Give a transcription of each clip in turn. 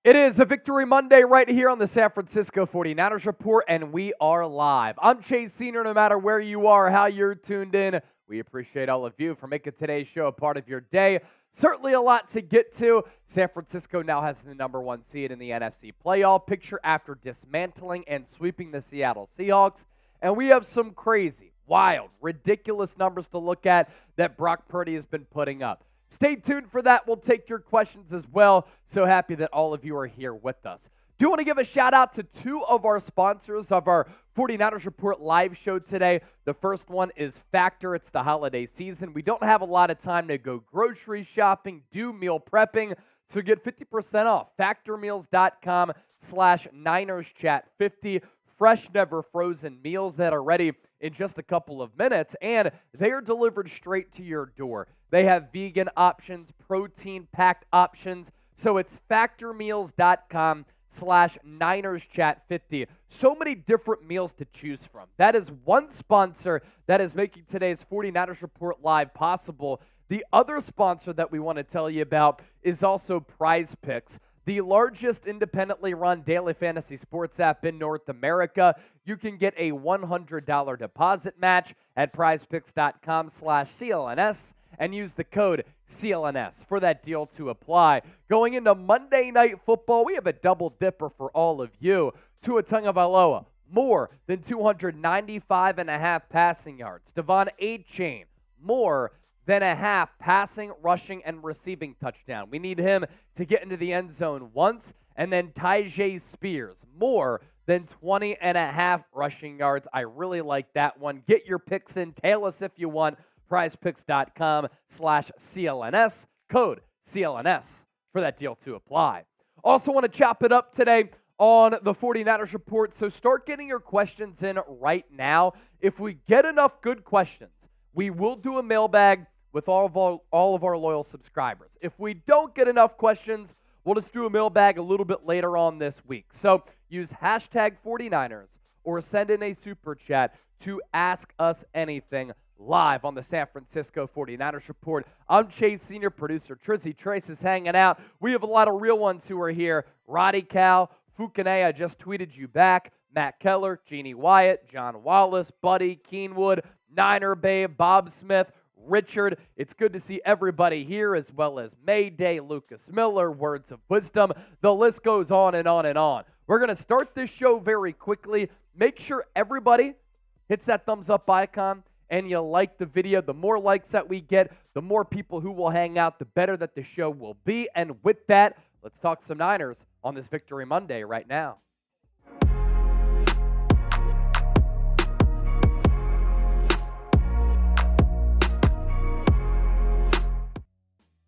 It is a Victory Monday right here on the San Francisco 49ers Report, and we are live. I'm Chase Senior. No matter where you are, how you're tuned in, we appreciate all of you for making today's show a part of your day. Certainly a lot to get to. San Francisco now has the number one seed in the NFC playoff picture after dismantling and sweeping the Seattle Seahawks. And we have some crazy, wild, ridiculous numbers to look at that Brock Purdy has been putting up. Stay tuned for that. We'll take your questions as well. So happy that all of you are here with us. Do want to give a shout out to two of our sponsors of our 49ers Report live show today. The first one is Factor. It's the holiday season. We don't have a lot of time to go grocery shopping, do meal prepping, so get 50% off. factormeals.com/NinersChat50. Fresh, never frozen meals that are ready in just a couple of minutes, and they are delivered straight to your door. They have vegan options, protein-packed options, so it's factormeals.com/NinersChat50. So many different meals to choose from. That is one sponsor that is making today's 49ers Report Live possible. The other sponsor that we want to tell you about is also Prize Picks, the largest independently run daily fantasy sports app in North America. You can get a $100 deposit match at prizepicks.com/CLNS and use the code CLNS for that deal to apply. Going into Monday Night Football, we have a double dipper for all of you. Tua Tagovailoa, more than 295.5 passing yards. Devon Achane, more than a half passing, rushing, and receiving touchdown. We need him to get into the end zone once. And then Tyjae Spears, more than 20.5 rushing yards. I really like that one. Get your picks in. Tail us if you want. prizepicks.com/CLNS. Code CLNS for that deal to apply. Also want to chop it up today on the 49ers Report. So start getting your questions in right now. If we get enough good questions, we will do a mailbag with all of our loyal subscribers. If we don't get enough questions, we'll just do a mailbag a little bit later on this week. So use hashtag 49ers or send in a super chat to ask us anything live on the San Francisco 49ers Report. I'm Chase Senior, producer Trizzy Trace is hanging out. We have a lot of real ones who are here. Roddy Cal, Fukune, I just tweeted you back. Matt Keller, Jeannie Wyatt, John Wallace, Buddy, Keenwood, Niner Babe, Bob Smith, Richard. It's good to see everybody here, as well as Mayday, Lucas Miller, Words of Wisdom. The list goes on and on and on. We're going to start this show very quickly. Make sure everybody hits that thumbs up icon and you like the video. The more likes that we get, the more people who will hang out, the better that the show will be. And with that, let's talk some Niners on this Victory Monday right now.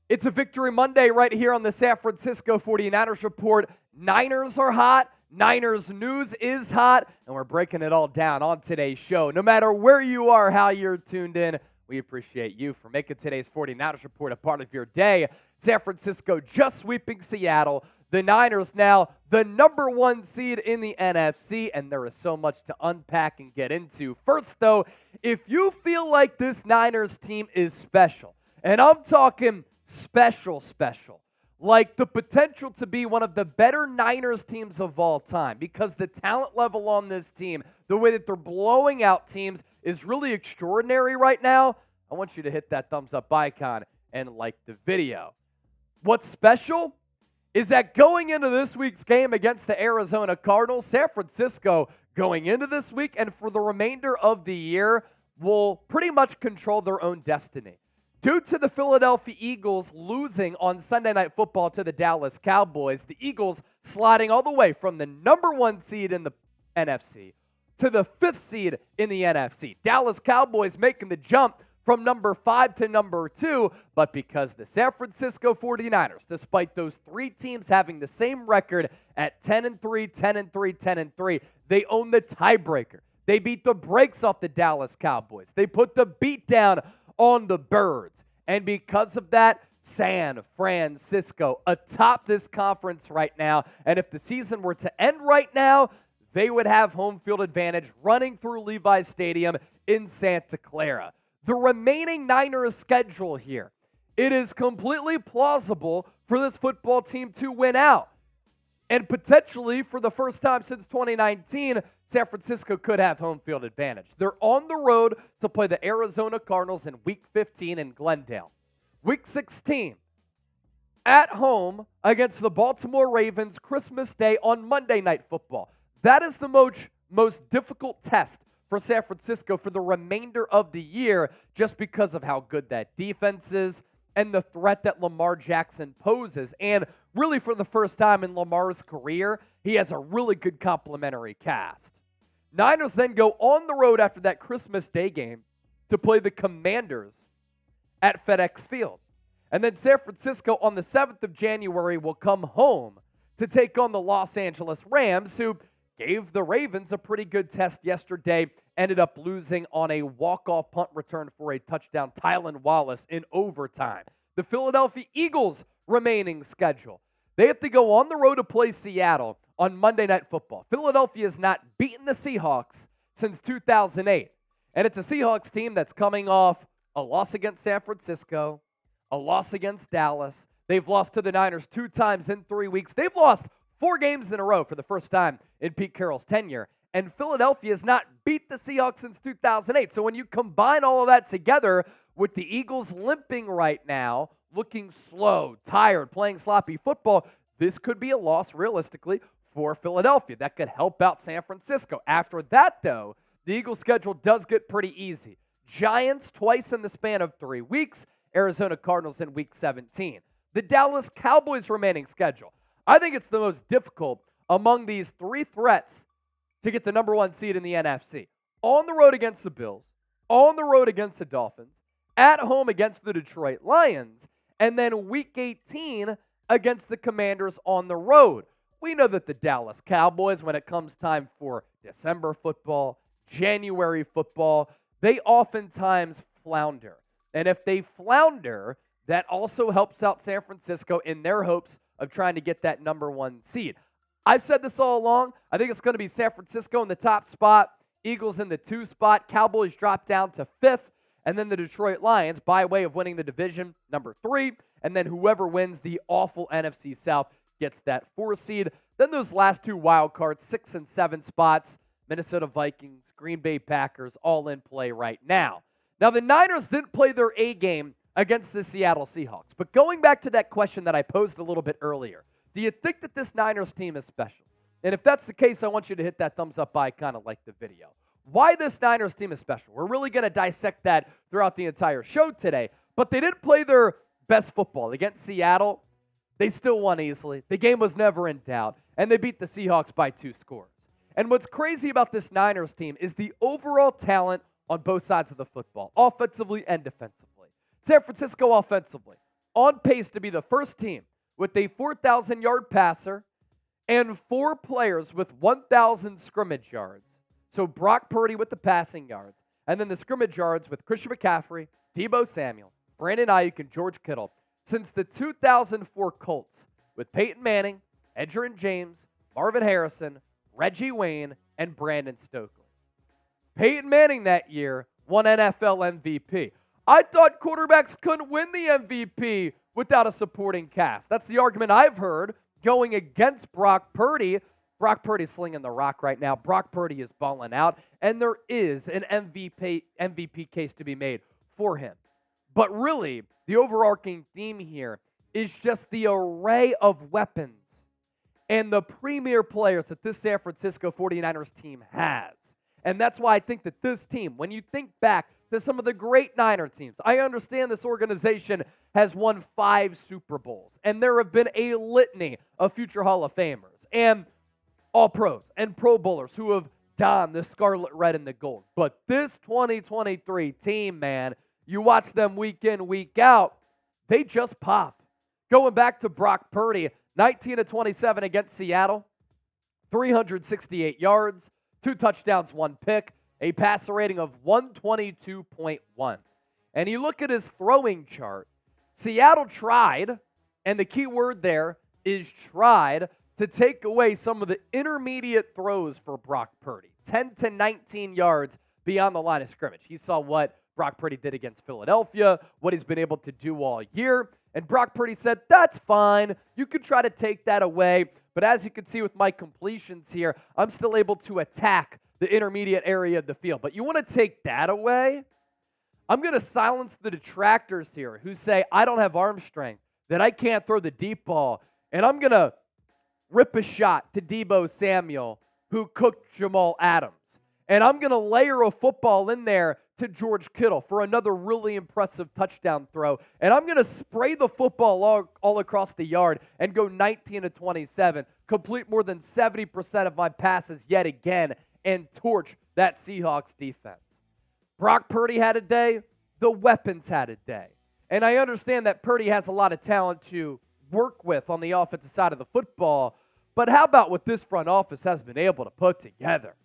It's a Victory Monday right here on the San Francisco 49ers Report. Niners are hot. Niners news is hot. And we're breaking it all down on today's show. No matter where you are, how you're tuned in, we appreciate you for making today's 49ers Report a part of your day. San Francisco just sweeping Seattle. The Niners now the number one seed in the NFC, and there is so much to unpack and get into. First, though, if you feel like this Niners team is special, and I'm talking special, like the potential to be one of the better Niners teams of all time, because the talent level on this team, the way that they're blowing out teams is really extraordinary right now, I want you to hit that thumbs up icon and like the video. What's special is that going into this week's game against the Arizona Cardinals, San Francisco going into this week and for the remainder of the year will pretty much control their own destiny. Due to the Philadelphia Eagles losing on Sunday Night Football to the Dallas Cowboys, the Eagles sliding all the way from the number one seed in the NFC to the 5th seed in the NFC. Dallas Cowboys making the jump from number 5 to number 2, but because the San Francisco 49ers, despite those three teams having the same record at 10-3, 10-3, 10-3, they own the tiebreaker. They beat the brakes off the Dallas Cowboys. They put the beat down on the Birds. And because of that, San Francisco atop this conference right now. And if the season were to end right now, they would have home field advantage running through Levi's Stadium in Santa Clara. The remaining Niners schedule here, it is completely plausible for this football team to win out. And potentially, for the first time since 2019, San Francisco could have home field advantage. They're on the road to play the Arizona Cardinals in Week 15 in Glendale. Week 16, at home against the Baltimore Ravens, Christmas Day on Monday Night Football. That is the most difficult test for San Francisco for the remainder of the year, just because of how good that defense is and the threat that Lamar Jackson poses. And really, for the first time in Lamar's career, he has a really good complementary cast. Niners then go on the road after that Christmas Day game to play the Commanders at FedEx Field. And then San Francisco on the 7th of January will come home to take on the Los Angeles Rams, who gave the Ravens a pretty good test yesterday, ended up losing on a walk-off punt return for a touchdown, Tylan Wallace, in overtime. The Philadelphia Eagles remaining schedule. They have to go on the road to play Seattle on Monday Night Football. Philadelphia has not beaten the Seahawks since 2008. And it's a Seahawks team that's coming off a loss against San Francisco, a loss against Dallas. They've lost to the Niners 2 times in 3 weeks. They've lost 4 games in a row for the first time in Pete Carroll's tenure. And Philadelphia has not beat the Seahawks since 2008. So when you combine all of that together with the Eagles limping right now, looking slow, tired, playing sloppy football, this could be a loss realistically for Philadelphia. That could help out San Francisco. After that, though, the Eagles' schedule does get pretty easy. Giants twice in the span of 3 weeks, Arizona Cardinals in Week 17. The Dallas Cowboys remaining schedule. I think it's the most difficult among these 3 threats to get the number 1 seed in the NFC. On the road against the Bills, on the road against the Dolphins, at home against the Detroit Lions, and then Week 18 against the Commanders on the road. We know that the Dallas Cowboys, when it comes time for December football, January football, they oftentimes flounder. And if they flounder, that also helps out San Francisco in their hopes of trying to get that number 1 seed. I've said this all along. I think it's going to be San Francisco in the top spot, Eagles in the 2 spot, Cowboys drop down to 5th, and then the Detroit Lions, by way of winning the division, number 3, and then whoever wins the awful NFC South gets that 4 seed. Then those last 2 wild cards, 6 and 7 spots, Minnesota Vikings, Green Bay Packers, all in play right now. Now, the Niners didn't play their A game against the Seattle Seahawks. But going back to that question that I posed a little bit earlier, do you think that this Niners team is special? And if that's the case, I want you to hit that thumbs up icon and like the video. Why this Niners team is special? We're really going to dissect that throughout the entire show today. But they didn't play their best football. Against Seattle, they still won easily. The game was never in doubt. And they beat the Seahawks by 2 scores. And what's crazy about this Niners team is the overall talent on both sides of the football, offensively and defensively. San Francisco offensively, on pace to be the first team with a 4,000-yard passer and 4 players with 1,000 scrimmage yards. So Brock Purdy with the passing yards, and then the scrimmage yards with Christian McCaffrey, Deebo Samuel, Brandon Aiyuk, and George Kittle since the 2004 Colts with Peyton Manning, Edgerrin James, Marvin Harrison, Reggie Wayne, and Brandon Stokely. Peyton Manning that year won NFL MVP. I thought quarterbacks couldn't win the MVP without a supporting cast. That's the argument I've heard going against Brock Purdy. Brock Purdy's slinging the rock right now. Brock Purdy is balling out, and there is an MVP case to be made for him. But really, the overarching theme here is just the array of weapons and the premier players that this San Francisco 49ers team has. And that's why I think that this team, when you think back to some of the great Niner teams, I understand this organization has won 5 Super Bowls, and there have been a litany of future Hall of Famers and All-Pros and Pro Bowlers who have donned the scarlet, red, and the gold. But this 2023 team, man, you watch them week in, week out, they just pop. Going back to Brock Purdy, 19 of 27 against Seattle, 368 yards, 2 touchdowns, 1 pick, a passer rating of 122.1. And you look at his throwing chart, Seattle tried, and the key word there is tried, to take away some of the intermediate throws for Brock Purdy. 10 to 19 yards beyond the line of scrimmage. He saw what Brock Purdy did against Philadelphia, what he's been able to do all year. And Brock Purdy said, that's fine. You can try to take that away. But as you can see with my completions here, I'm still able to attack the intermediate area of the field. But you want to take that away? I'm going to silence the detractors here who say I don't have arm strength, that I can't throw the deep ball. And I'm going to rip a shot to Deebo Samuel, who cooked Jamal Adams. And I'm going to layer a football in there to George Kittle for another really impressive touchdown throw. And I'm going to spray the football all across the yard and go 19-27, complete more than 70% of my passes yet again, and torch that Seahawks defense. Brock Purdy had a day. The weapons had a day. And I understand that Purdy has a lot of talent to work with on the offensive side of the football, but how about what this front office has been able to put together?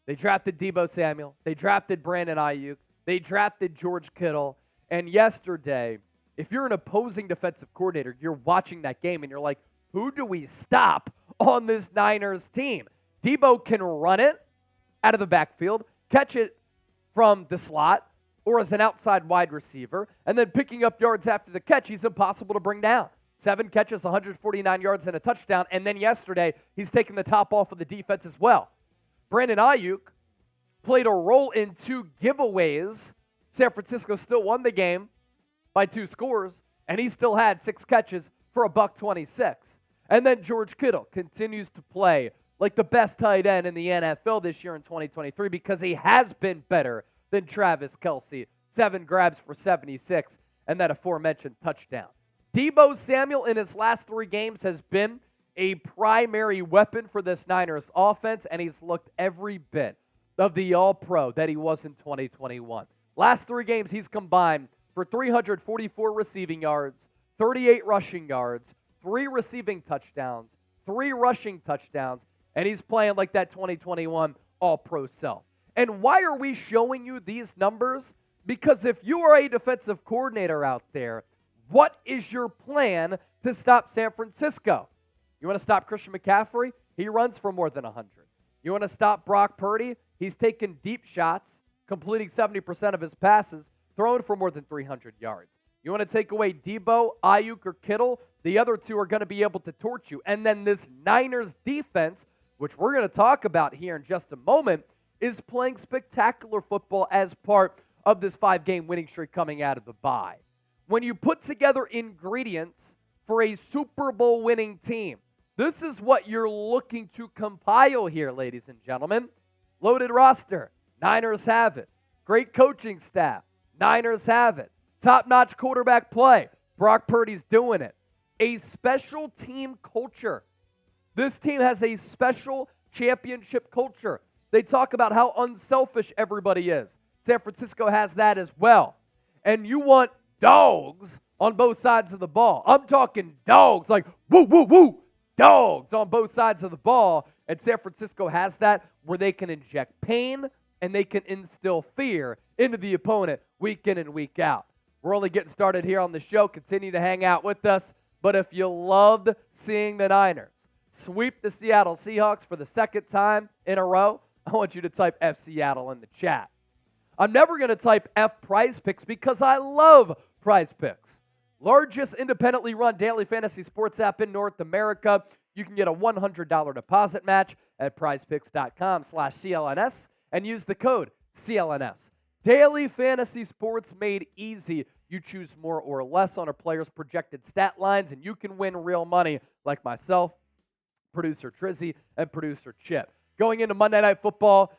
They drafted Deebo Samuel. They drafted Brandon Aiyuk. They drafted George Kittle. And yesterday, if you're an opposing defensive coordinator, you're watching that game and you're like, who do we stop on this Niners team? Deebo can run it out of the backfield, catch it from the slot, or as an outside wide receiver, and then picking up yards after the catch, he's impossible to bring down. 7 catches, 149 yards, and a touchdown. And then yesterday, he's taken the top off of the defense as well. Brandon Aiyuk played a role in 2 giveaways. San Francisco still won the game by 2 scores, and he still had 6 catches for $126. And then George Kittle continues to play like the best tight end in the NFL this year in 2023 because he has been better than Travis Kelce. 7 grabs for 76, and that aforementioned touchdown. Deebo Samuel in his last 3 games has been a primary weapon for this Niners offense, and he's looked every bit of the All-Pro that he was in 2021. Last 3 games, he's combined for 344 receiving yards, 38 rushing yards, 3 receiving touchdowns, 3 rushing touchdowns, and he's playing like that 2021 All-Pro self. And why are we showing you these numbers? Because if you are a defensive coordinator out there, what is your plan to stop San Francisco? You want to stop Christian McCaffrey? He runs for more than 100. You want to stop Brock Purdy? He's taken deep shots, completing 70% of his passes, throwing for more than 300 yards. You want to take away Deebo, Aiyuk, or Kittle? The other 2 are going to be able to torch you. And then this Niners defense, which we're going to talk about here in just a moment, is playing spectacular football as part of this 5-game winning streak coming out of the bye. When you put together ingredients for a Super Bowl winning team, this is what you're looking to compile here, ladies and gentlemen. Loaded roster. Niners have it. Great coaching staff. Niners have it. Top-notch quarterback play. Brock Purdy's doing it. A special team culture. This team has a special championship culture. They talk about how unselfish everybody is. San Francisco has that as well. And you want dogs on both sides of the ball. I'm talking dogs, like woo, woo, woo. Dogs on both sides of the ball. And San Francisco has that where they can inject pain and they can instill fear into the opponent week in and week out. We're only getting started here on the show. Continue to hang out with us. But if you loved seeing the Niners sweep the Seattle Seahawks for the 2nd time in a row, I want you to type F Seattle in the chat. I'm never going to type F Prize Picks because I love Prize Picks. Largest independently run daily fantasy sports app in North America. You can get a $100 deposit match at prizepicks.com/CLNS and use the code CLNS. Daily fantasy sports made easy. You choose more or less on a player's projected stat lines, and you can win real money like myself, producer Trizzy, and producer Chip. Going into Monday Night Football,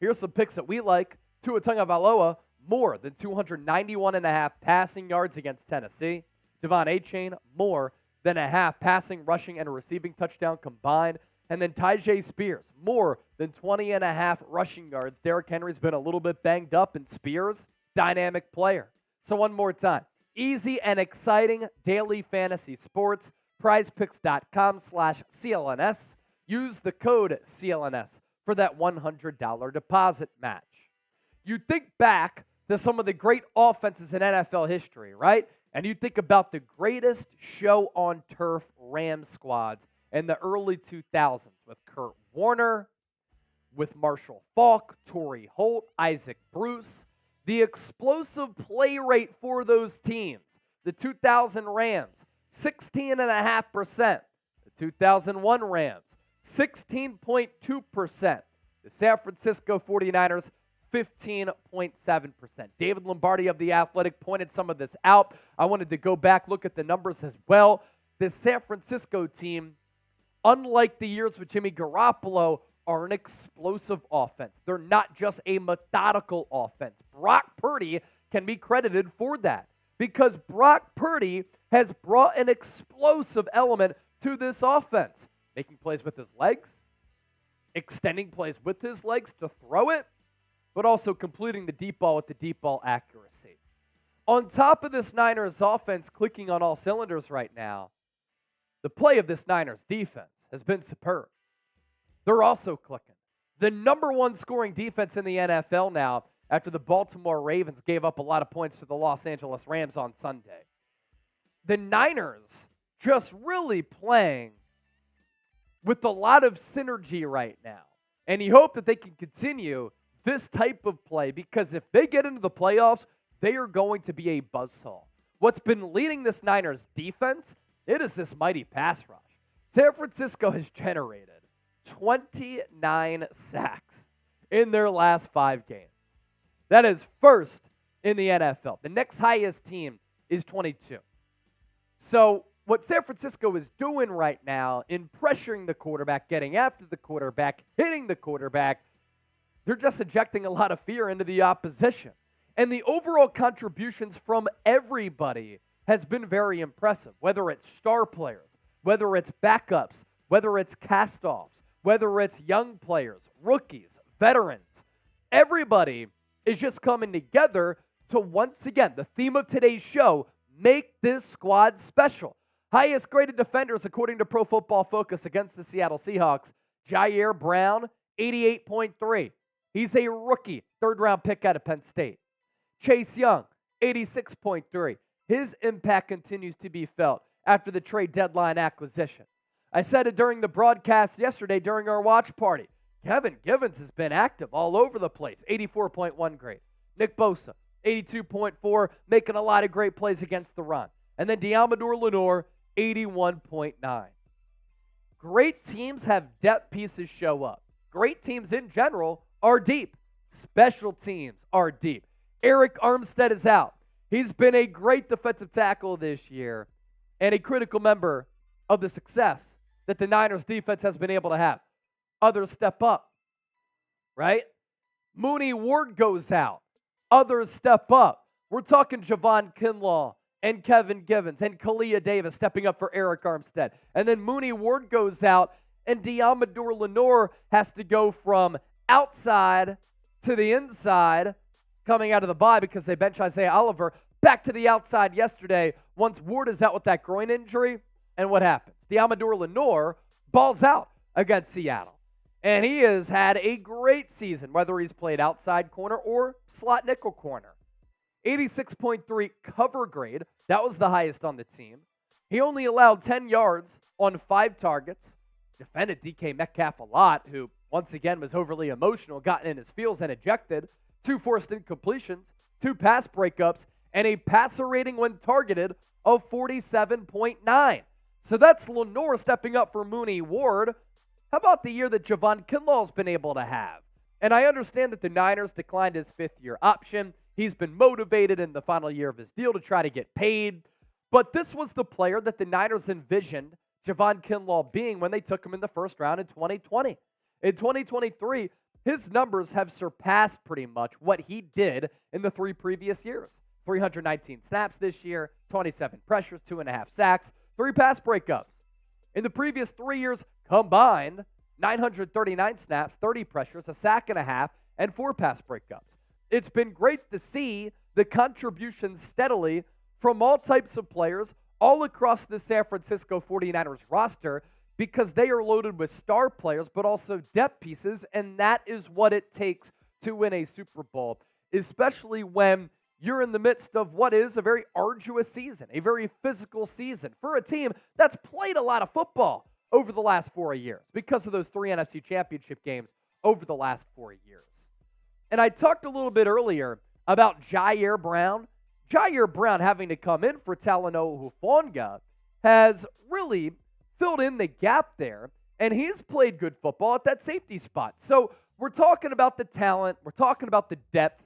here's some picks that we like. Tua Tagovailoa, more than 291.5 passing yards against Tennessee. Devon Achane, more than a half passing, rushing, and a receiving touchdown combined. And then Tyjae Spears, more than 20.5 rushing yards. Derrick Henry's been a little bit banged up, and Spears, dynamic player. So one more time, easy and exciting daily fantasy sports. PrizePicks.com/CLNS. Use the code CLNS for that $100 deposit match. You think back to some of the great offenses in NFL history, right? And you think about the greatest show on turf Ram squads in the early 2000s with Kurt Warner, with Marshall Faulk, Torrey Holt, Isaac Bruce. The explosive play rate for those teams The 2000 Rams, 16.5%. The 2001 Rams, 16.2%. The San Francisco 49ers, 15.7%. David Lombardi of The Athletic pointed some of this out. I wanted to go back, look at the numbers as well. This San Francisco team, unlike the years with Jimmy Garoppolo, are an explosive offense. They're not just a methodical offense. Brock Purdy can be credited for that because Brock Purdy has brought an explosive element to this offense, making plays with his legs, extending plays with his legs to throw it, but also completing the deep ball with the deep ball accuracy. On top of this Niners offense clicking on all cylinders right now, the play of this Niners defense has been superb. They're also clicking. The number one scoring defense in the NFL now after the Baltimore Ravens gave up a lot of points to the Los Angeles Rams on Sunday. The Niners just really playing with a lot of synergy right now. And you hope that they can continue this type of play because if they get into the playoffs, they are going to be a buzzsaw. What's been leading this Niners defense, it is this mighty pass rush. San Francisco has generated 29 sacks in their last 5 games. That is first in the NFL. The next highest team is 22. So what San Francisco is doing right now in pressuring the quarterback, getting after the quarterback, hitting the quarterback, they're just injecting a lot of fear into the opposition. And the overall contributions from everybody has been very impressive, whether it's star players, whether it's backups, whether it's cast-offs, whether it's young players, rookies, veterans. Everybody is just coming together to, once again, the theme of today's show, make this squad special. Highest graded defenders according to Pro Football Focus against the Seattle Seahawks, Ji'Ayir Brown, 88.3. He's a rookie, third-round pick out of Penn State. Chase Young, 86.3. His impact continues to be felt after the trade deadline acquisition. I said it during the broadcast yesterday during our watch party. Kevin Givens has been active all over the place, 84.1 grade. Nick Bosa, 82.4, making a lot of great plays against the run. And then Deommodore Lenoir, 81.9. Great teams have depth pieces show up. Great teams in general are deep. Special teams are deep. Aiyuk Armstead is out. He's been a great defensive tackle this year and a critical member of the success that the Niners defense has been able to have. Others step up, right? Mooney Ward goes out. Others step up. We're talking Javon Kinlaw and Kevin Givens and Kalia Davis stepping up for Aiyuk Armstead. And then Mooney Ward goes out and Deommodore Lenoir has to go from outside to the inside coming out of the bye because they bench Isaiah Oliver back to the outside yesterday once Ward is out with that groin injury. And what happens? Deommodore Lenoir balls out against Seattle. And he has had a great season, whether he's played outside corner or slot nickel corner. 86.3 cover grade. That was the highest on the team. He only allowed 10 yards on 5 targets. Defended DK Metcalf a lot, who once again was overly emotional, gotten in his feels and ejected. 2 forced incompletions, 2 pass breakups, and a passer rating when targeted of 47.9. So that's Lenoir stepping up for Mooney Ward. How about the year that Javon Kinlaw's been able to have? And I understand that the Niners declined his 5th-year option. He's been motivated in the final year of his deal to try to get paid. But this was the player that the Niners envisioned Javon Kinlaw being when they took him in the first round in 2020. In 2023, his numbers have surpassed pretty much what he did in the 3 previous years. 319 snaps this year, 27 pressures, 2.5 sacks, 3 pass breakups. In the previous 3 years combined, 939 snaps, 30 pressures, a sack and a half, and 4 pass breakups. It's been great to see the contributions steadily from all types of players all across the San Francisco 49ers roster because they are loaded with star players but also depth pieces, and that is what it takes to win a Super Bowl, especially when you're in the midst of what is a very arduous season, a very physical season for a team that's played a lot of football over the last 4 years because of those 3 NFC Championship games over the last 4 years. And I talked a little bit earlier about Ji'Ayir Brown. Ji'Ayir Brown having to come in for Talanoa Hufanga has really filled in the gap there, and he's played good football at that safety spot. So we're talking about the talent. We're talking about the depth.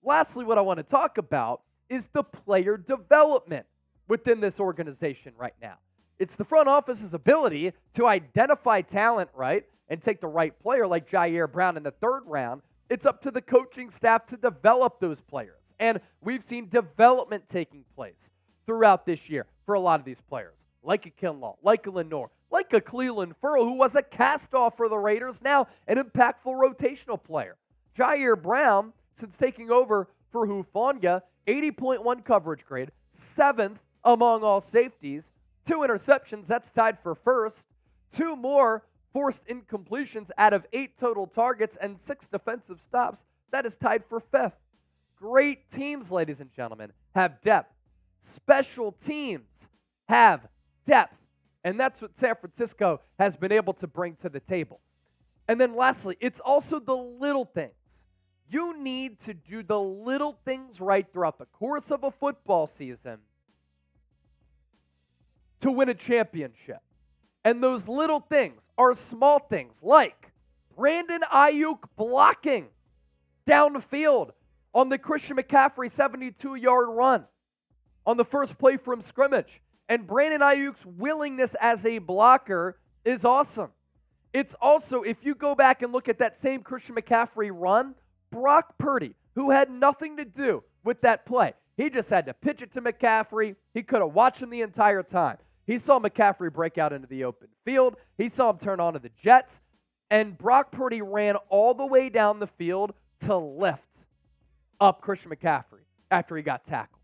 Lastly, what I want to talk about is the player development within this organization right now. It's the front office's ability to identify talent, right, and take the right player like Ji'Ayir Brown in the third round. It's up to the coaching staff to develop those players. And we've seen development taking place throughout this year for a lot of these players, like a Kittle, like a Lenoir, like a Cleveland Ferrell, who was a cast-off for the Raiders, now an impactful rotational player. Ji'Ayir Brown, since taking over for Hufanga, 80.1 coverage grade, 7th among all safeties, 2 interceptions, that's tied for first, 2 more forced incompletions out of 8 total targets, and 6 defensive stops, that is tied for 5th. Great teams, ladies and gentlemen, have depth. Special teams have depth. And that's what San Francisco has been able to bring to the table. And then lastly, it's also the little things. You need to do the little things right throughout the course of a football season to win a championship. And those little things are small things like Brandon Aiyuk blocking down the field on the Christian McCaffrey 72-yard run on the first play from scrimmage. And Brandon Aiyuk's willingness as a blocker is awesome. It's also, if you go back and look at that same Christian McCaffrey run, Brock Purdy, who had nothing to do with that play. He just had to pitch it to McCaffrey. He could have watched him the entire time. He saw McCaffrey break out into the open field. He saw him turn onto the Jets. And Brock Purdy ran all the way down the field to lift up Christian McCaffrey after he got tackled.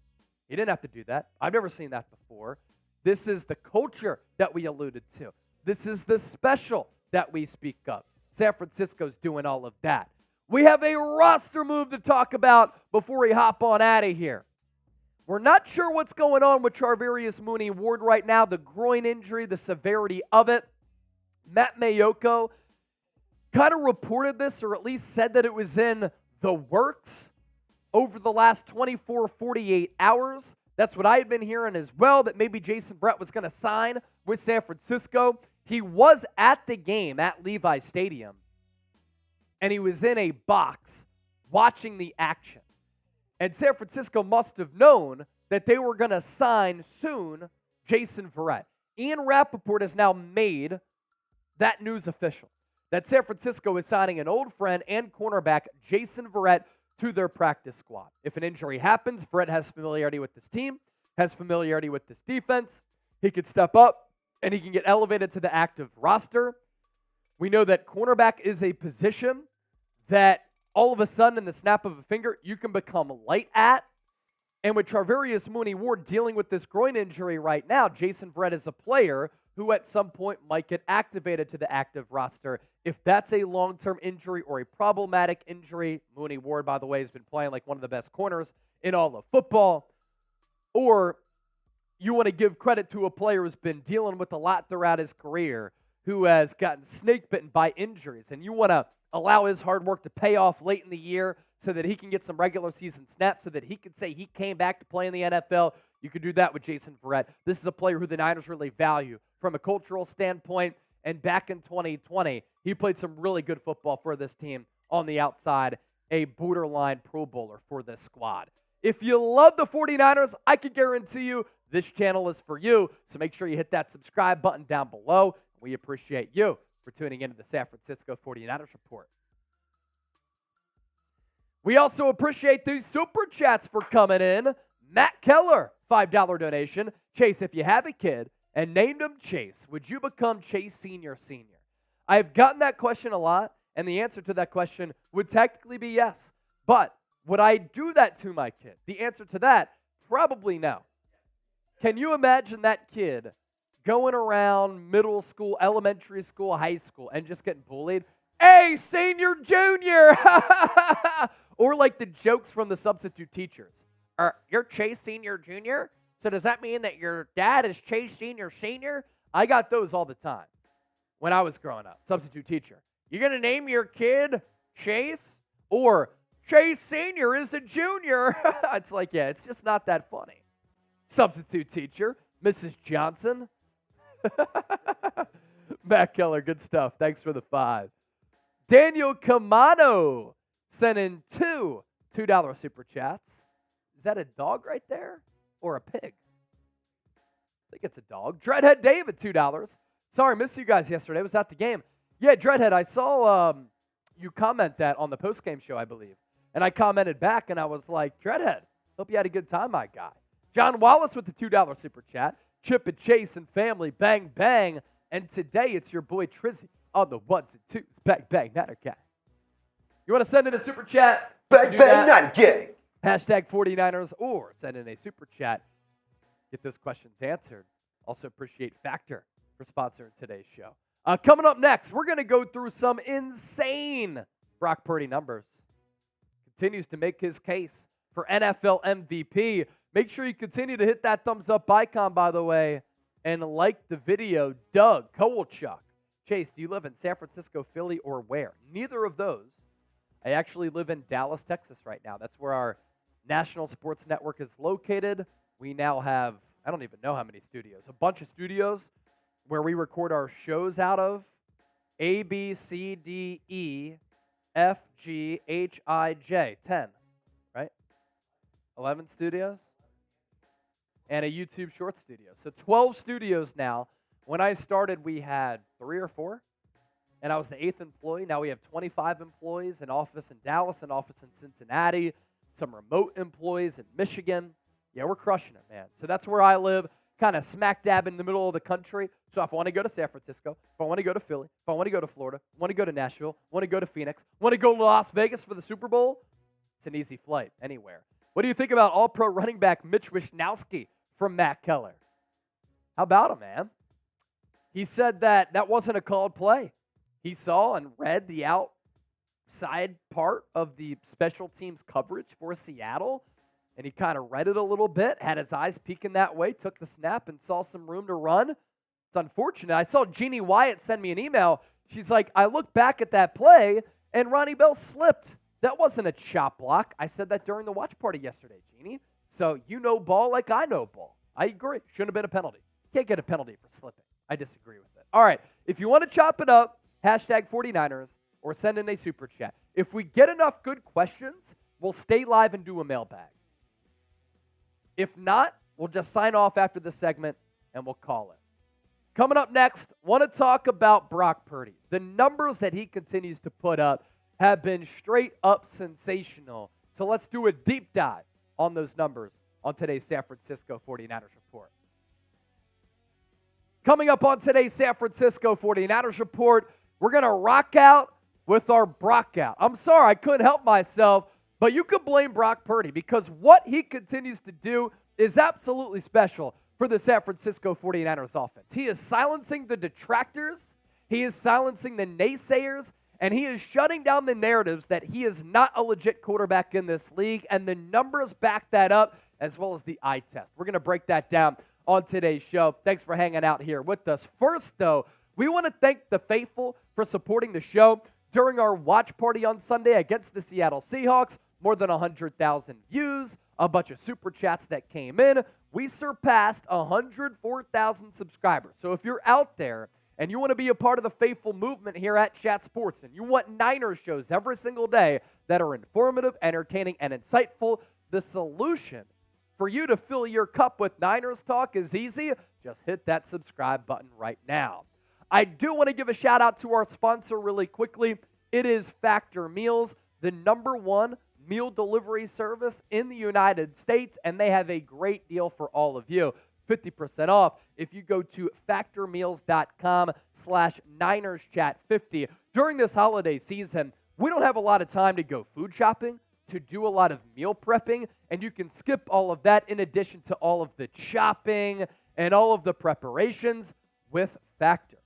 He didn't have to do that. I've never seen that before. This is the culture that we alluded to. This is the special that we speak of. San Francisco's doing all of that. We have a roster move to talk about before we hop on out of here. We're not sure what's going on with Charvarius Mooney-Ward right now, the groin injury, the severity of it. Matt Mayoko kind of reported this, or at least said that it was in the works over the last 24, 48 hours. That's what I had been hearing as well, that maybe Jason Brett was going to sign with San Francisco. He was at the game at Levi Stadium, and he was in a box watching the action. And San Francisco must have known that they were going to sign soon Jason Verrett. Ian Rappaport has now made that news official, that San Francisco is signing an old friend and cornerback, Jason Verrett, to their practice squad. If an injury happens, Verrett has familiarity with this team, has familiarity with this defense. He could step up, and he can get elevated to the active roster. We know that cornerback is a position that all of a sudden, in the snap of a finger, you can become light at. And with Charvarius Mooney-Ward dealing with this groin injury right now, Jason Verrett is a player who at some point might get activated to the active roster. If that's a long-term injury or a problematic injury, Mooney-Ward, by the way, has been playing like one of the best corners in all of football, or you want to give credit to a player who's been dealing with a lot throughout his career, who has gotten snake-bitten by injuries, and you want to allow his hard work to pay off late in the year so that he can get some regular season snaps, so that he can say he came back to play in the NFL, you could do that with Jason Verrett. This is a player who the Niners really value from a cultural standpoint, and back in 2020, he played some really good football for this team on the outside, a borderline Pro Bowler for this squad. If you love the 49ers, I can guarantee you this channel is for you, so make sure you hit that subscribe button down below. We appreciate you for tuning into the San Francisco 49ers Report. We also appreciate these super chats for coming in. Matt Keller, $5 donation. Chase, if you have a kid and named him Chase, would you become Chase Senior? I've gotten that question a lot, and the answer to that question would technically be yes. But would I do that to my kid? The answer to that, probably no. Can you imagine that kid going around middle school, elementary school, high school, and just getting bullied? Hey, senior, junior! Or like the jokes from the substitute teachers. You're Chase Senior Jr.? So does that mean that your dad is Chase Senior Senior? I got those all the time when I was growing up. Substitute teacher. You're going to name your kid Chase? Or Chase Sr. is a junior. It's like, yeah, it's just not that funny. Substitute teacher, Mrs. Johnson. Matt Keller, good stuff. Thanks for the 5. Daniel Camano sent in $2 super chats. Is that a dog right there or a pig? I think it's a dog. Dreadhead David, $2. Sorry, missed you guys yesterday. I was at the game. Yeah, Dreadhead, I saw you comment that on the postgame show, I believe. And I commented back, and I was like, Dreadhead, hope you had a good time, my guy. John Wallace with the $2 super chat. Chip and Chase and family, bang, bang. And today it's your boy Trizzy on the 1s and 2s. Bang, bang, Niner Gang. You want to send in a super chat? Bang, bang, Niner Gang. Hashtag 49ers or send in a super chat. Get those questions answered. Also appreciate Factor for sponsoring today's show. Coming up next, we're going to go through some insane Brock Purdy numbers. Continues to make his case for NFL MVP. Make sure you continue to hit that thumbs up icon, by the way, and like the video. Doug Kowalchuk. Chase, do you live in San Francisco, Philly, or where? Neither of those. I actually live in Dallas, Texas right now. That's where our national sports network is located. We now have, I don't even know how many studios, a bunch of studios where we record our shows out of. A, B, C, D, E, F, G, H, I, J. 10, right? 11 studios? And a YouTube short studio. So 12 studios now. When I started, we had 3 or 4. And I was the 8th employee. Now we have 25 employees, an office in Dallas, an office in Cincinnati, some remote employees in Michigan. Yeah, we're crushing it, man. So that's where I live, kind of smack dab in the middle of the country. So if I want to go to San Francisco, if I want to go to Philly, if I want to go to Florida, want to go to Nashville, want to go to Phoenix, want to go to Las Vegas for the Super Bowl, it's an easy flight anywhere. What do you think about all-pro running back Mitch Wishnowsky from Matt Keller? How about him, man? He said that wasn't a called play. He saw and read the outside part of the special teams coverage for Seattle, and he kind of read it a little bit, had his eyes peeking that way, took the snap, and saw some room to run. It's unfortunate. I saw Jeannie Wyatt send me an email. She's like, I looked back at that play, and Ronnie Bell slipped. That wasn't a chop block. I said that during the watch party yesterday, Jeannie. So you know ball like I know ball. I agree. Shouldn't have been a penalty. Can't get a penalty for slipping. I disagree with it. All right. If you want to chop it up, hashtag 49ers or send in a super chat. If we get enough good questions, we'll stay live and do a mailbag. If not, we'll just sign off after this segment and we'll call it. Coming up next, want to talk about Brock Purdy. The numbers that he continues to put up have been straight up sensational. So let's do a deep dive on those numbers on today's San Francisco 49ers Report. Coming up on today's San Francisco 49ers Report, we're going to rock out with our Brock out. I'm sorry, I couldn't help myself, but you could blame Brock Purdy because what he continues to do is absolutely special for the San Francisco 49ers offense. He is silencing the detractors, he is silencing the naysayers, and he is shutting down the narratives that he is not a legit quarterback in this league, and the numbers back that up as well as the eye test. We're going to break that down on today's show. Thanks for hanging out here with us. First, though, we want to thank the faithful for supporting the show during our watch party on Sunday against the Seattle Seahawks. More than 100,000 views, a bunch of super chats that came in. We surpassed 104,000 subscribers. So if you're out there and you want to be a part of the faithful movement here at Chat Sports and you want Niners shows every single day that are informative, entertaining, and insightful, the solution for you to fill your cup with Niners talk is easy. Just hit that subscribe button right now. I do want to give a shout out to our sponsor really quickly. It is Factor Meals, the #1 meal delivery service in the United States, and they have a great deal for all of you. 50% off if you go to factormeals.com/NinersChat50. During this holiday season, we don't have a lot of time to go food shopping, to do a lot of meal prepping, and you can skip all of that in addition to all of the chopping and all of the preparations with Factor.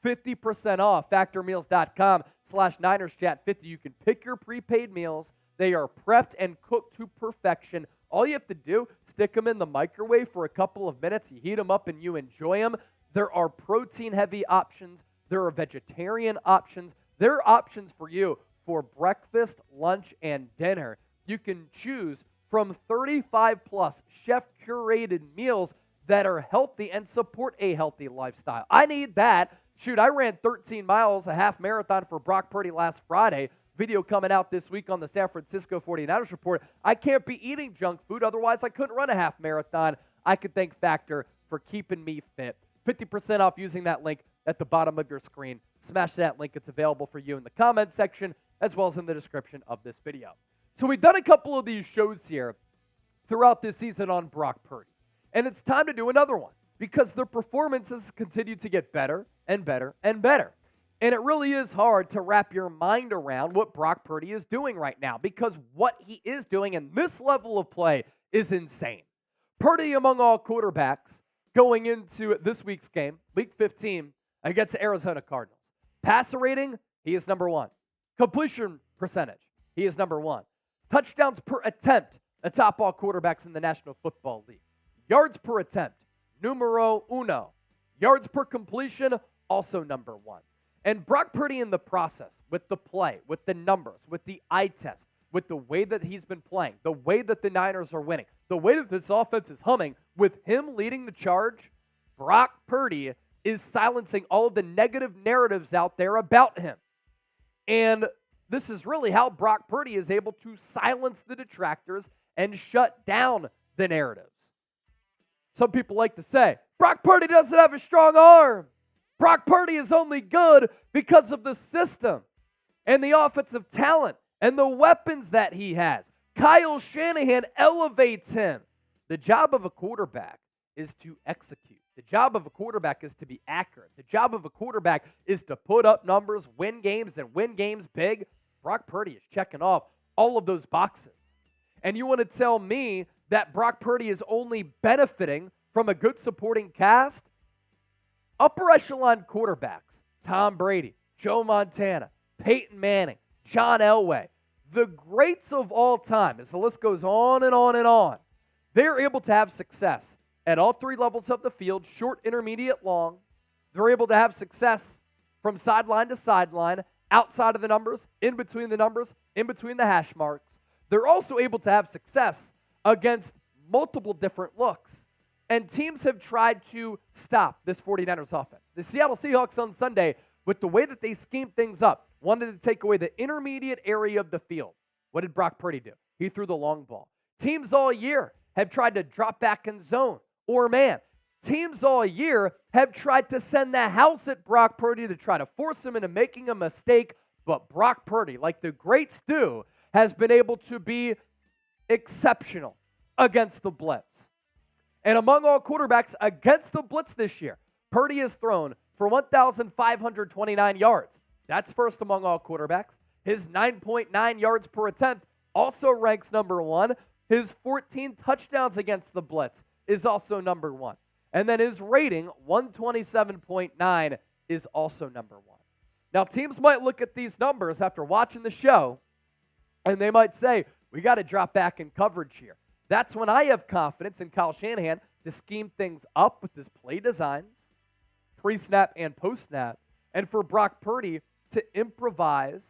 50% off factormeals.com/NinersChat50. You can pick your prepaid meals. They are prepped and cooked to perfection. All you have to do, stick them in the microwave for a couple of minutes. You heat them up and you enjoy them. There are protein-heavy options. There are vegetarian options. There are options for you for breakfast, lunch, and dinner. You can choose from 35-plus chef-curated meals that are healthy and support a healthy lifestyle. I need that. Shoot, I ran 13 miles, a half marathon for Brock Purdy last Friday. Video coming out this week on the San Francisco 49ers Report. I can't be eating junk food, otherwise I couldn't run a half marathon. I could thank Factor for keeping me fit. 50% off using that link at the bottom of your screen. Smash that link. It's available for you in the comment section as well as in the description of this video. So we've done a couple of these shows here throughout this season on Brock Purdy. And it's time to do another one because their performances continue to get better and better and better. And it really is hard to wrap your mind around what Brock Purdy is doing right now because what he is doing in this level of play is insane. Purdy among all quarterbacks going into this week's game, Week 15, against the Arizona Cardinals. Passer rating, he is number 1. Completion percentage, he is number 1. Touchdowns per attempt, atop all quarterbacks in the National Football League. Yards per attempt, numero uno. Yards per completion, also number 1. And Brock Purdy in the process, with the play, with the numbers, with the eye test, with the way that he's been playing, the way that the Niners are winning, the way that this offense is humming, with him leading the charge, Brock Purdy is silencing all of the negative narratives out there about him. And this is really how Brock Purdy is able to silence the detractors and shut down the narratives. Some people like to say, Brock Purdy doesn't have a strong arm. Brock Purdy is only good because of the system and the offensive talent and the weapons that he has. Kyle Shanahan elevates him. The job of a quarterback is to execute. The job of a quarterback is to be accurate. The job of a quarterback is to put up numbers, win games, and win games big. Brock Purdy is checking off all of those boxes. And you want to tell me that Brock Purdy is only benefiting from a good supporting cast? Upper echelon quarterbacks, Tom Brady, Joe Montana, Peyton Manning, John Elway, the greats of all time, as the list goes on and on and on, they're able to have success at all 3 levels of the field, short, intermediate, long. They're able to have success from sideline to sideline, outside of the numbers, in between the hash marks. They're also able to have success against multiple different looks. And teams have tried to stop this 49ers offense. The Seattle Seahawks on Sunday, with the way that they schemed things up, wanted to take away the intermediate area of the field. What did Brock Purdy do? He threw the long ball. Teams all year have tried to drop back in zone or man. Teams all year have tried to send the house at Brock Purdy to try to force him into making a mistake. But Brock Purdy, like the greats do, has been able to be exceptional against the blitz. And among all quarterbacks against the blitz this year, Purdy has thrown for 1,529 yards. That's first among all quarterbacks. His 9.9 yards per attempt also ranks number 1. His 14 touchdowns against the blitz is also number 1. And then his rating, 127.9, is also number 1. Now, teams might look at these numbers after watching the show, and they might say, we got to drop back in coverage here. That's when I have confidence in Kyle Shanahan to scheme things up with his play designs, pre-snap and post-snap, and for Brock Purdy to improvise,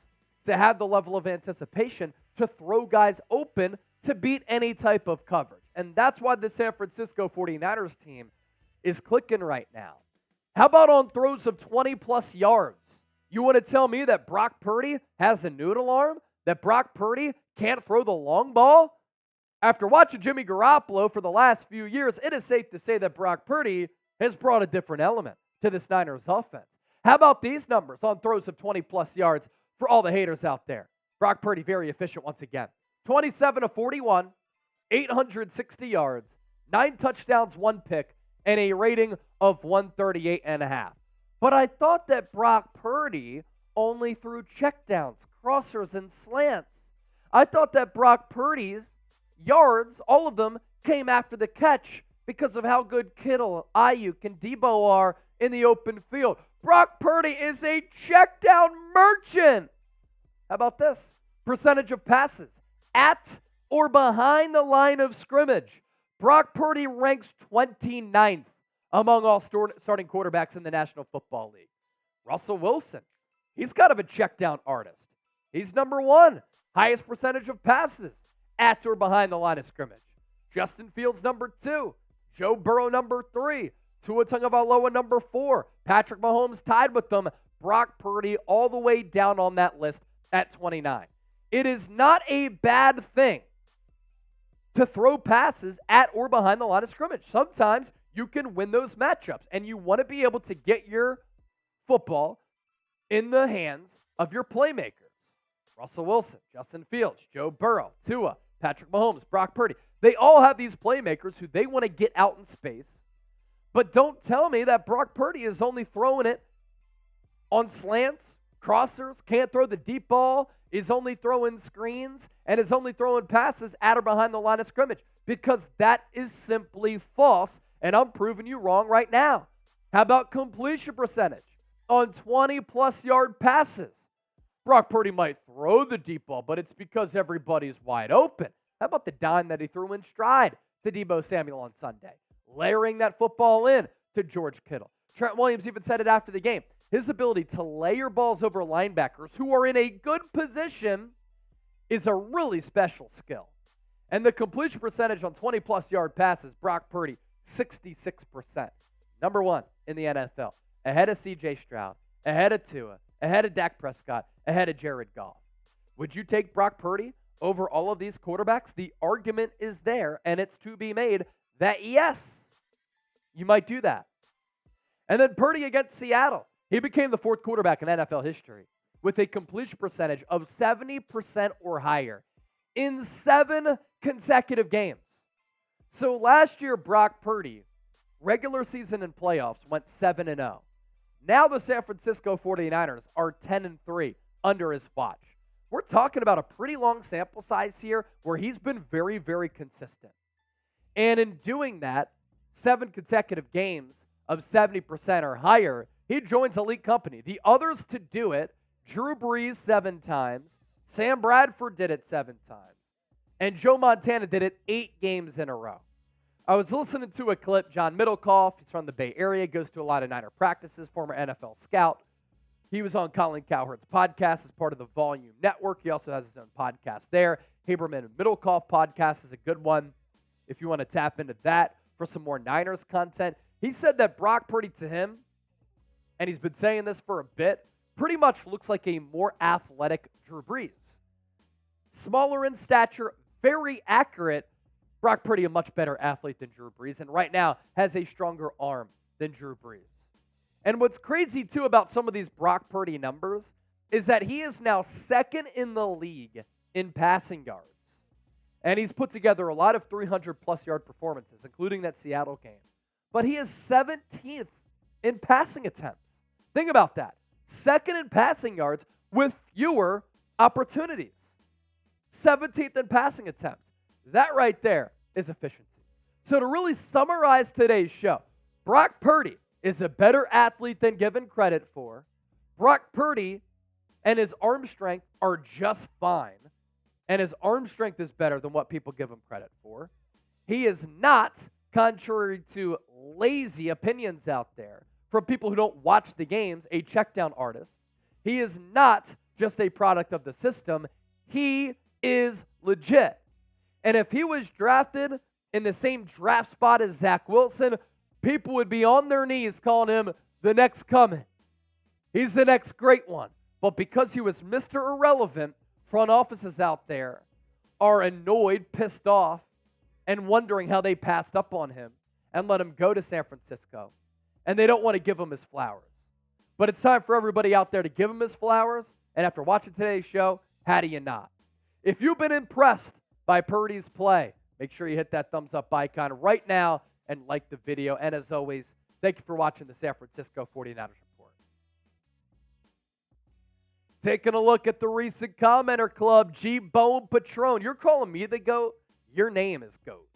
to have the level of anticipation, to throw guys open to beat any type of coverage. And that's why the San Francisco 49ers team is clicking right now. How about on throws of 20-plus yards? You want to tell me that Brock Purdy has a noodle arm? That Brock Purdy can't throw the long ball? After watching Jimmy Garoppolo for the last few years, it is safe to say that Brock Purdy has brought a different element to this Niners offense. How about these numbers on throws of 20-plus yards for all the haters out there? Brock Purdy very efficient once again. 27 of 41, 860 yards, 9 touchdowns, 1 pick, and a rating of 138.5. But I thought that Brock Purdy only threw checkdowns, crossers, and slants. I thought that Brock Purdy's yards, all of them, came after the catch because of how good Kittle, Aiyuk, and Deebo are in the open field. Brock Purdy is a checkdown merchant. How about this? Percentage of passes at or behind the line of scrimmage. Brock Purdy ranks 29th among all starting quarterbacks in the National Football League. Russell Wilson, he's kind of a checkdown artist. He's number 1. Highest percentage of passes at or behind the line of scrimmage. Justin Fields, number 2. Joe Burrow, number 3. Tua Tagovailoa, number 4. Patrick Mahomes tied with them. Brock Purdy all the way down on that list at 29. It is not a bad thing to throw passes at or behind the line of scrimmage. Sometimes you can win those matchups, and you want to be able to get your football in the hands of your playmakers. Russell Wilson, Justin Fields, Joe Burrow, Tua, Patrick Mahomes, Brock Purdy. They all have these playmakers who they want to get out in space. But don't tell me that Brock Purdy is only throwing it on slants, crossers, can't throw the deep ball, is only throwing screens, and is only throwing passes at or behind the line of scrimmage, because that is simply false, and I'm proving you wrong right now. How about completion percentage on 20-plus yard passes? Brock Purdy might throw the deep ball, but it's because everybody's wide open. How about the dime that he threw in stride to Deebo Samuel on Sunday? Layering that football in to George Kittle. Trent Williams even said it after the game. His ability to layer balls over linebackers who are in a good position is a really special skill. And the completion percentage on 20-plus yard passes, Brock Purdy, 66%. Number 1 in the NFL. Ahead of C.J. Stroud, ahead of Tua, ahead of Dak Prescott, ahead of Jared Goff. Would you take Brock Purdy over all of these quarterbacks? The argument is there, and it's to be made that yes, you might do that. And then Purdy against Seattle. He became the 4th quarterback in NFL history with a completion percentage of 70% or higher in 7 consecutive games. So last year, Brock Purdy, regular season and playoffs, went 7-0. Now the San Francisco 49ers are 10-3 under his watch. We're talking about a pretty long sample size here where he's been very, very consistent. And in doing that, 7 consecutive games of 70% or higher, he joins elite company. The others to do it, Drew Brees 7 times, Sam Bradford did it 7 times, and Joe Montana did it 8 games in a row. I was listening to a clip. John Middlecoff, he's from the Bay Area, goes to a lot of Niner practices, former NFL scout. He was on Colin Cowherd's podcast as part of the Volume Network. He also has his own podcast there. Haberman and Middlecoff podcast is a good one if you want to tap into that for some more Niners content. He said that Brock Purdy to him, and he's been saying this for a bit, pretty much looks like a more athletic Drew Brees. Smaller in stature, very accurate. Brock Purdy, a much better athlete than Drew Brees, and right now has a stronger arm than Drew Brees. And what's crazy, too, about some of these Brock Purdy numbers is that he is now 2nd in the league in passing yards. And he's put together a lot of 300-plus yard performances, including that Seattle game. But he is 17th in passing attempts. Think about that. 2nd in passing yards with fewer opportunities. 17th in passing attempts. That right there is efficiency. So to really summarize today's show, Brock Purdy is a better athlete than given credit for. Brock Purdy and his arm strength are just fine. And his arm strength is better than what people give him credit for. He is not, contrary to lazy opinions out there from people who don't watch the games, a checkdown artist. He is not just a product of the system. He is legit. And if he was drafted in the same draft spot as Zach Wilson, people would be on their knees calling him the next coming. He's the next great one. But because he was Mr. Irrelevant, front offices out there are annoyed, pissed off, and wondering how they passed up on him and let him go to San Francisco. And they don't want to give him his flowers. But it's time for everybody out there to give him his flowers. And after watching today's show, how do you not? If you've been impressed by Purdy's play, make sure you hit that thumbs up icon right now and like the video. And as always, thank you for watching the San Francisco 49ers Report. Taking a look at the recent commenter club, G-Bone Patron. You're calling me the GOAT? Your name is GOAT.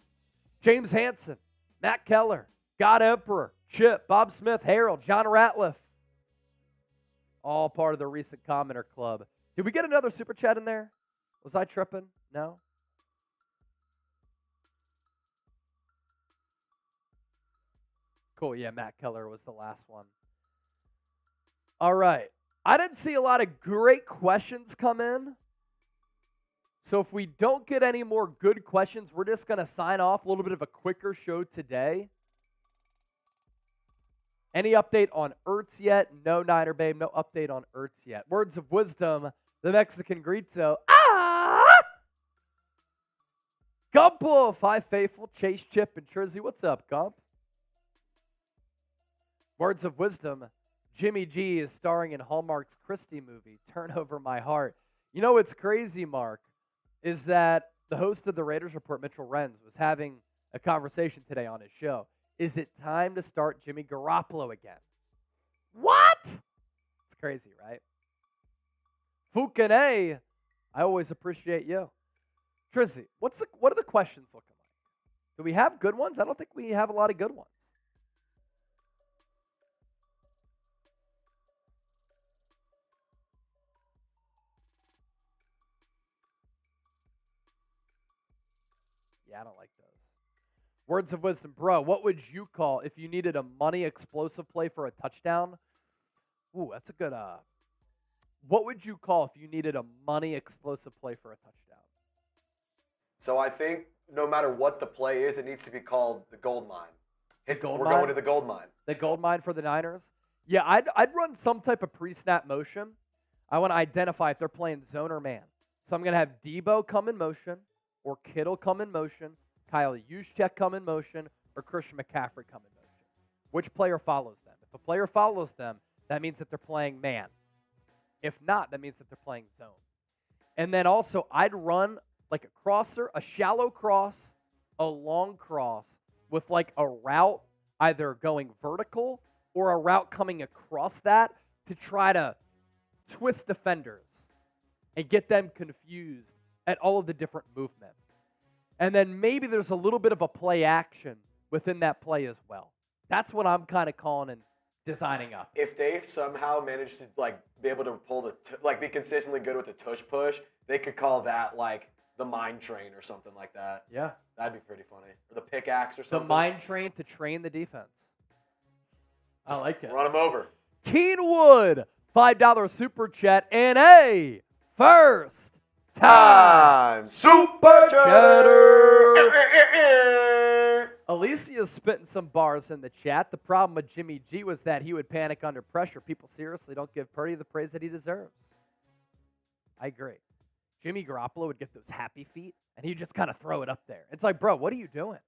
James Hanson, Matt Keller, God Emperor, Chip, Bob Smith, Harold, John Ratliff. All part of the recent commenter club. Did we get another super chat in there? Was I tripping? No? Cool, yeah, Matt Keller was the last one. All right. I didn't see a lot of great questions come in. So if we don't get any more good questions, we're just going to sign off. A little bit of a quicker show today. Any update on Ertz yet? No, Niner Babe, no update on Ertz yet. Words of wisdom, the Mexican grito. Gump Wolf, hi Faithful, Chase, Chip, and Trizzy. What's up, Gump? Words of wisdom, Jimmy G is starring in Hallmark's Christie movie, Turn Over My Heart. You know what's crazy, Mark, is that the host of the Raiders Report, Mitchell Renz, was having a conversation today on his show. Is it time to start Jimmy Garoppolo again? What? It's crazy, right? Fukane, I always appreciate you. Trizzy, what are the questions looking like? Do we have good ones? I don't think we have a lot of good ones. Yeah, I don't like those. Words of wisdom. Bro, what would you call if you needed a money explosive play for a touchdown? Ooh, that's a good, what would you call if you needed a money explosive play for a touchdown? So I think no matter what the play is, it needs to be called the gold mine. We're going to the gold mine. The gold mine for the Niners? Yeah, I'd run some type of pre-snap motion. I want to identify if they're playing zone or man. So I'm going to have Deebo come in motion, or Kittle come in motion, Kyle Juszczyk come in motion, or Christian McCaffrey come in motion. Which player follows them? If a player follows them, that means that they're playing man. If not, that means that they're playing zone. And then also, I'd run like a crosser, a shallow cross, a long cross with like a route either going vertical or a route coming across that to try to twist defenders and get them confused at all of the different movement. And then maybe there's a little bit of a play action within that play as well. That's what I'm kind of calling and designing up. If they've somehow managed to be able to pull be consistently good with the tush push, they could call that like the mine train or something like that. Yeah. That'd be pretty funny. Or the pickaxe or something. The mine train to train the defense. Just I like it. Run them over. Keenwood, $5 super chat, and a first time super chatter. Alicia's spitting some bars in the chat. The problem with Jimmy G was that he would panic under pressure. People seriously don't give Purdy the praise that he deserves. I agree. Jimmy Garoppolo would get those happy feet, and he'd just kind of throw it up there. It's like, bro, what are you doing?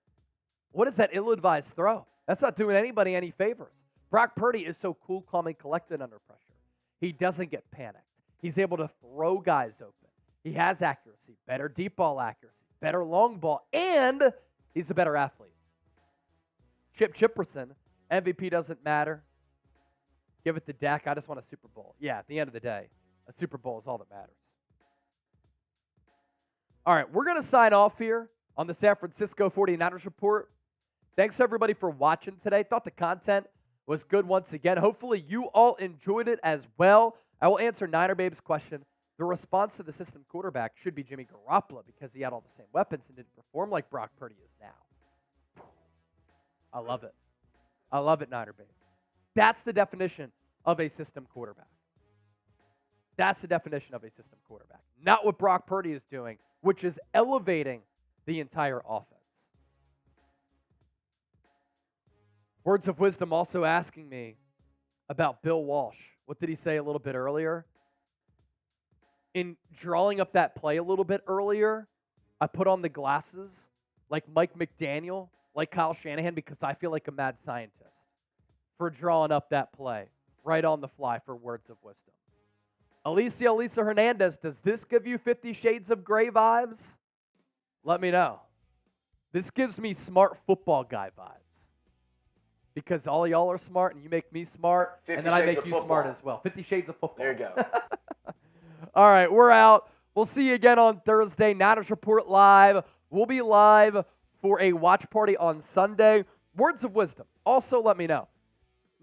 What is that ill-advised throw? That's not doing anybody any favors. Brock Purdy is so cool, calm, and collected under pressure. He doesn't get panicked. He's able to throw guys open. He has accuracy, better deep ball accuracy, better long ball, and he's a better athlete. Chip Chipperson, MVP doesn't matter. Give it to Dak. I just want a Super Bowl. Yeah, at the end of the day, a Super Bowl is all that matters. All right, we're going to sign off here on the San Francisco 49ers Report. Thanks, everybody, for watching today. Thought the content was good once again. Hopefully, you all enjoyed it as well. I will answer Niner Babe's question. The response to the system quarterback should be Jimmy Garoppolo because he had all the same weapons and didn't perform like Brock Purdy is now. I love it. I love it, Niner Babe. That's the definition of a system quarterback. That's the definition of a system quarterback. Not what Brock Purdy is doing, which is elevating the entire offense. Words of wisdom also asking me about Bill Walsh. What did he say a little bit earlier? In drawing up that play a little bit earlier, I put on the glasses like Mike McDaniel, like Kyle Shanahan, because I feel like a mad scientist for drawing up that play right on the fly for words of wisdom. Alicia Hernandez, does this give you 50 Shades of Grey vibes? Let me know. This gives me smart football guy vibes. Because all y'all are smart and you make me smart, and then I make you smart as well. 50 Shades of Football. There you go. All right, we're out. We'll see you again on Thursday. Niners Report Live. We'll be live for a watch party on Sunday. Words of wisdom. Also, let me know.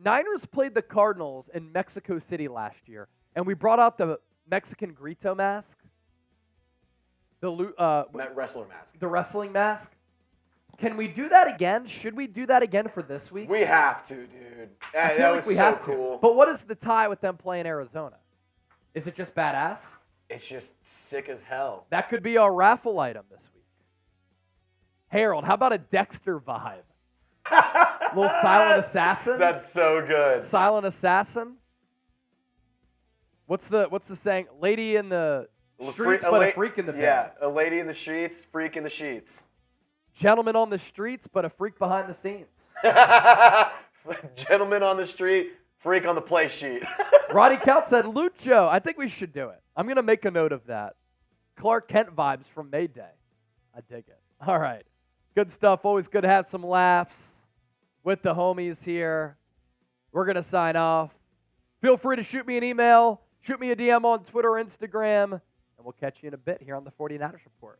Niners played the Cardinals in Mexico City last year, and we brought out the Mexican grito mask. That wrestler mask. The wrestling mask. Can we do that again? Should we do that again for this week? We have to, dude. I feel That like was we so have cool. to. But what is the tie with them playing Arizona? Is it just badass? It's just sick as hell. That could be our raffle item this week. Harold, how about a Dexter vibe? Little silent assassin? That's so good. Silent assassin? What's the saying? Lady in the streets, but a freak in the bed. Yeah, a lady in the streets, freak in the sheets. Gentleman on the streets, but a freak behind the scenes. Gentleman on the street, freak on the play sheet. Roddy Count said, Lucho, I think we should do it. I'm going to make a note of that. Clark Kent vibes from Mayday. I dig it. All right. Good stuff. Always good to have some laughs with the homies here. We're going to sign off. Feel free to shoot me an email, shoot me a DM on Twitter or Instagram, and we'll catch you in a bit here on the 49ers Report.